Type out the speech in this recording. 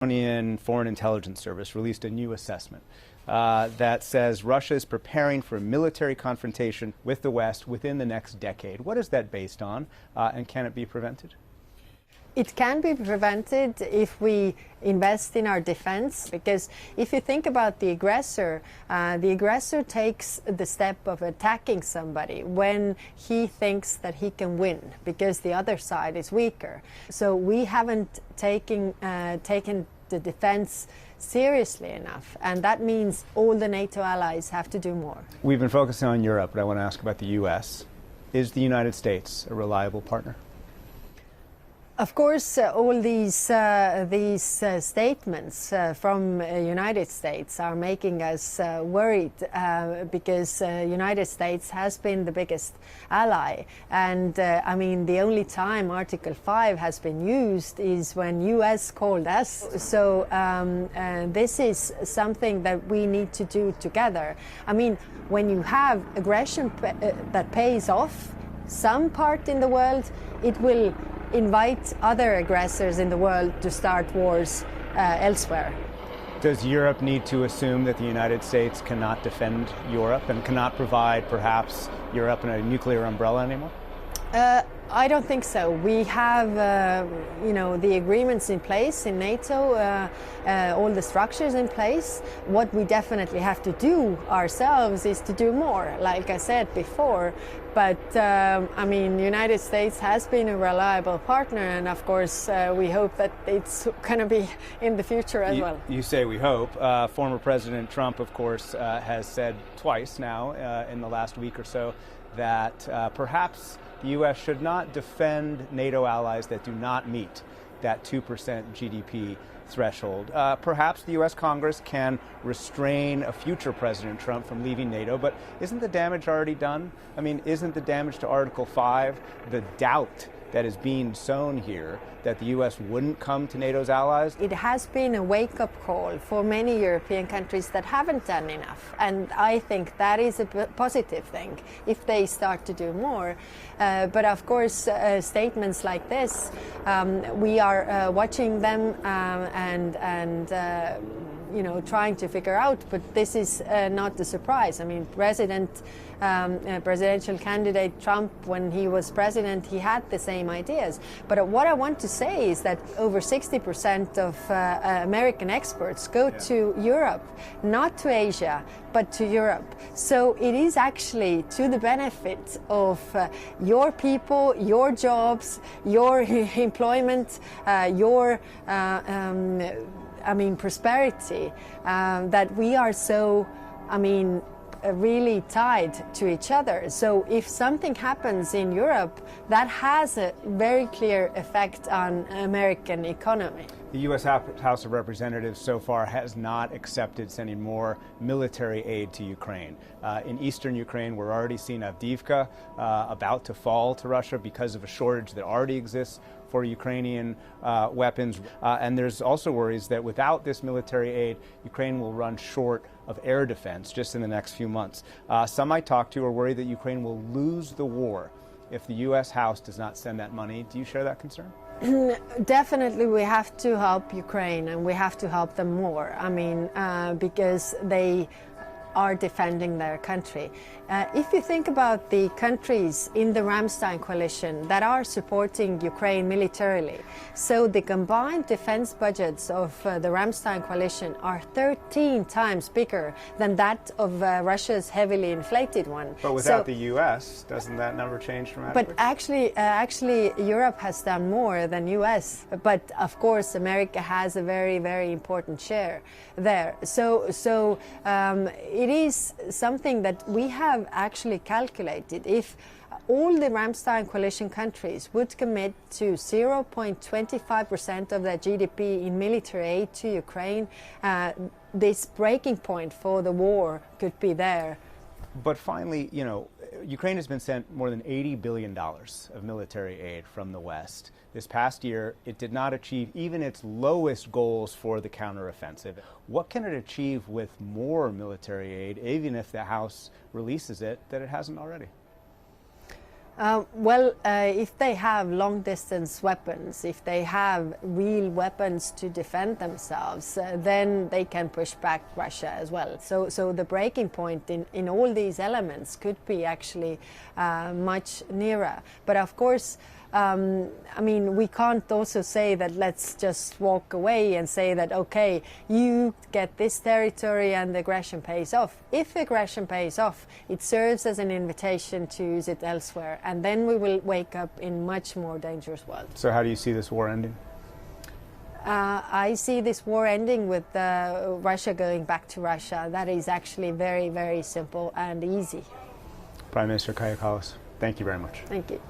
Estonian Foreign Intelligence Service released a new assessment that says Russia is preparing for a military confrontation with the West within the next decade. What is that based on, and can it be prevented? It can be prevented if we invest in our defense, because if you think about the aggressor takes the step of attacking somebody when he thinks that he can win because the other side is weaker. So we haven't taken the defense seriously enough, and that means all the NATO allies have to do more. We've been focusing on Europe, but I want to ask about the U.S. Is the United States a reliable partner? Of course, all these statements from United States are making us worried because United States has been the biggest ally, and I mean the only time Article 5 has been used is when US called us. So this is something that we need to do together. I mean, when you have aggression that pays off some part in the world, it will invite other aggressors in the world to start wars elsewhere. Does Europe need to assume that the United States cannot defend Europe and cannot provide perhaps Europe in a nuclear umbrella anymore? I don't think so. We have, the agreements in place in NATO, all the structures in place. What we definitely have to do ourselves is to do more, like I said before. But, I mean, the United States has been a reliable partner, and of course, we hope that it's going to be in the future as well. You say we hope. Former President Trump, of course, has said twice now in the last week or so that perhaps the U.S. should not defend NATO allies that do not meet that 2% GDP threshold. Perhaps the U.S. Congress can restrain a future President Trump from leaving NATO, but isn't the damage already done? I mean, isn't the damage to Article 5 the doubt that is being sown here that the U.S. wouldn't come to NATO's allies? It has been a wake-up call for many European countries that haven't done enough, and I think that is a positive thing if they start to do more. But of course, statements like this, we are watching them and trying to figure out, but this is not a surprise. I mean, presidential candidate Trump, when he was president, he had the same ideas. But what I want to say is that over 60% of American exports go to Europe, not to Asia, but to Europe. So it is actually to the benefit of your people, your jobs, your employment, your prosperity, that we are so, really tied to each other. So if something happens in Europe, that has a very clear effect on American economy. The U.S. House of Representatives so far has not accepted sending more military aid to Ukraine. In eastern Ukraine, we're already seeing Avdiivka about to fall to Russia because of a shortage that already exists for Ukrainian weapons. And there's also worries that without this military aid, Ukraine will run short of air defense just in the next few months. Some I talked to are worried that Ukraine will lose the war if the U.S. House does not send that money. Do you share that concern? Definitely, we have to help Ukraine, and we have to help them more. Because they are defending their country. If you think about the countries in the Ramstein coalition that are supporting Ukraine militarily, so the combined defense budgets of the Ramstein coalition are 13 times bigger than that of Russia's heavily inflated one. But without the U.S., doesn't that number change dramatically? But actually, Europe has done more than U.S. But of course, America has a very, very important share there. So it is something that we have actually calculated. If all the Ramstein coalition countries would commit to 0.25% of their GDP in military aid to Ukraine, this breaking point for the war could be there. But finally, Ukraine has been sent more than $80 billion of military aid from the West. This past year, it did not achieve even its lowest goals for the counteroffensive. What can it achieve with more military aid, even if the House releases it, that it hasn't already? If they have long-distance weapons, if they have real weapons to defend themselves, then they can push back Russia as well. So the breaking point in all these elements could be actually much nearer. But of course, we can't also say that let's just walk away and say that, okay, you get this territory and aggression pays off. If aggression pays off, it serves as an invitation to use it elsewhere, and then we will wake up in much more dangerous world. So how do you see this war ending? I see this war ending with Russia going back to Russia. That is actually very, very simple and easy. Prime Minister Kaja Kallas, thank you very much. Thank you.